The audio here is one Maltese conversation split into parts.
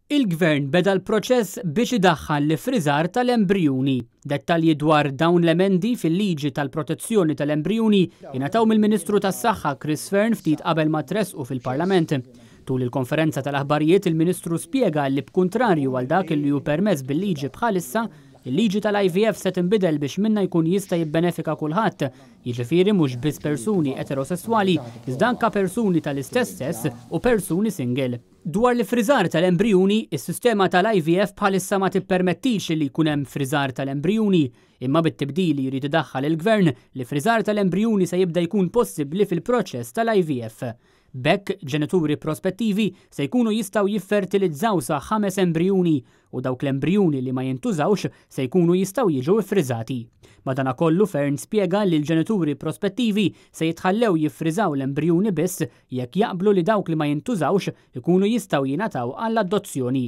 Il-Gvern beda l-proċess biex idaħħal l-ifriżar tal-embrijuni. Dettalji dwar dawn l-emendi fil-liġi tal-protezzjoni tal-embrijuni ingħataw mill-Ministru tas-Saħħa Chris Fearn ftit qabel ma tressqu fil-Parlament. Tul il-konferenza tal-aħbarijiet il-Ministru spjega li b'kuntrarju għal dak li hu permess bil-liġi bħalissa, il-liġi tal-IVF se tinbidel biex minna jkun jista' jibbenefika kulħadd, jiġifieri mhux biss persuni eterosessuali, iżda anke persuni tal-istess sess u persuni single. Dwar l-ifriżar tal-embrijuni, is-sistema tal-IVF bħalissa ma tippermettix li jkun hemm friżar tal-embrijuni, imma bit-tibdili jrid idaħħal il-Gvern li friżar tal-embrijuni se jibda jkun possibbli fil-proċess tal-IVF. Bekk ġenituri prospettivi se jkunu jistgħu jiffertilizzaw sa 5 embrijuni u dawk l-embrijuni li ma jintużawx se jkunu jistgħu jiġu iffriżati. Madankollu Fearn spjega li l-ġenituri prospettivi se jitħallew jiffriżaw l-embrijuni biss jekk jaqblu li dawk li ma jintużawx ikunu jistgħu jingħataw għall-adozzjoni.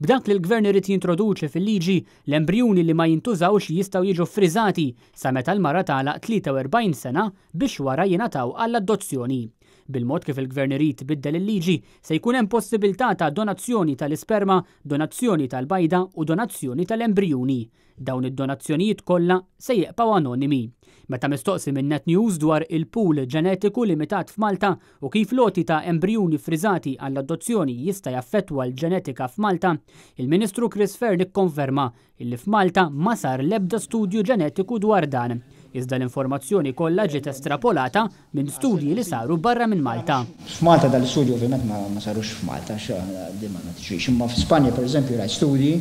B'dak li l-Gvern irid jintroduċi fil-liġi, l-embrijuni li ma jintużawx jistgħu jiġu friżati sa meta l-mara tagħlaq 43 sena biex wara jingħataw għall-adozzjoni. Bil-mod kif il-Gvern irid biddel il-liġi se jkun hemm possibilità ta' donazzjoni tal-isperma, donazzjoni tal-bajda u donazzjoni tal-embrijuni. Dawn id-donazzjonijiet kollha se jibqgħu anonimi. Meta mistoqsi minn Net News dwar il-pool ġenetiku limitat f'Malta u kif loti ta' embrijuni friżati għall-adozzjoni jista' jaffettwa l-ġenetika f'Malta, il-Ministru Chris Fearn ikkonferma li f'Malta ma sar l-ebda studju ġenetiku dwar dan. Iżda l-informazzjoni kollha ġiet estrapolata minn studji li saru barra minn Malta. F'Malta dal-istudju ovvjament ma sarux f'Malta, ma tiġrix. Imma f'Spanja pereżempju rajt studji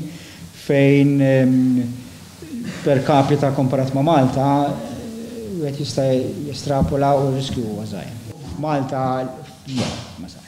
fejn per capita komparat ma' Malta wieħed jista' jestrapola u r-riskju huwa żgħir. Malta ma sarx.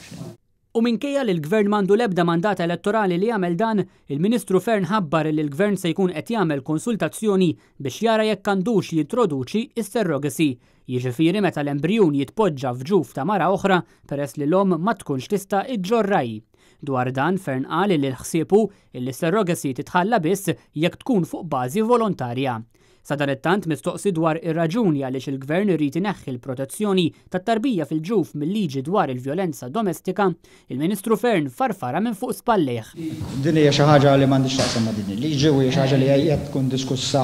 U minkejja li l-Gvern m'għandu l-ebda mandat elettorali li jagħmel dan, il-Ministru Fearn ħabbar li l-Gvern se jkun qed jagħmel konsultazzjoni biex jara jekk għandux jintroduċi is-surrogacy. Jiġifieri meta l-embrijun jitpoġġa f'ġuf ta' mara oħra peress li l-omm ma tkunx tista' iġġorraj. Dwar dan Fearn qal li l-ħsiebu li s-surrogacy titħalla biss jekk tkun fuq bażi volontarja. Sadan mistoqsi dwar ir-raġuni għaliex il-Gvern irid ineħħi l-protezzjoni tat-tarbija fil-ġuf mill-liġi dwar il-vjolenza domestika, il-Ministru Fearn farfara minn fuq spallejh. Din hija xi ħaġa li m'għandix taqsam ma' din il-liġi u hija xi ħaġa li qed tkun diskussa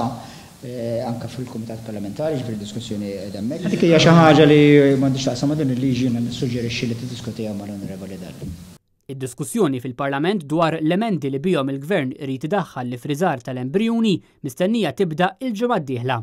anke fil-Kumitat Parlamentari ġifieri diskussjoni hemmhekk. Dik hija xi ħaġa li m'għandix taqsam ma' din il-liġi jiena nissuġġerixxi li tiddiskutiha mal-Onorevoli Dalli. Id-diskussjoni fil-Parlament dwar l-emendi li bihom il-Gvern irid idaħħal l-ifriżar tal-embrijuni mistennija tibda il-ġimgħa d-dieħla.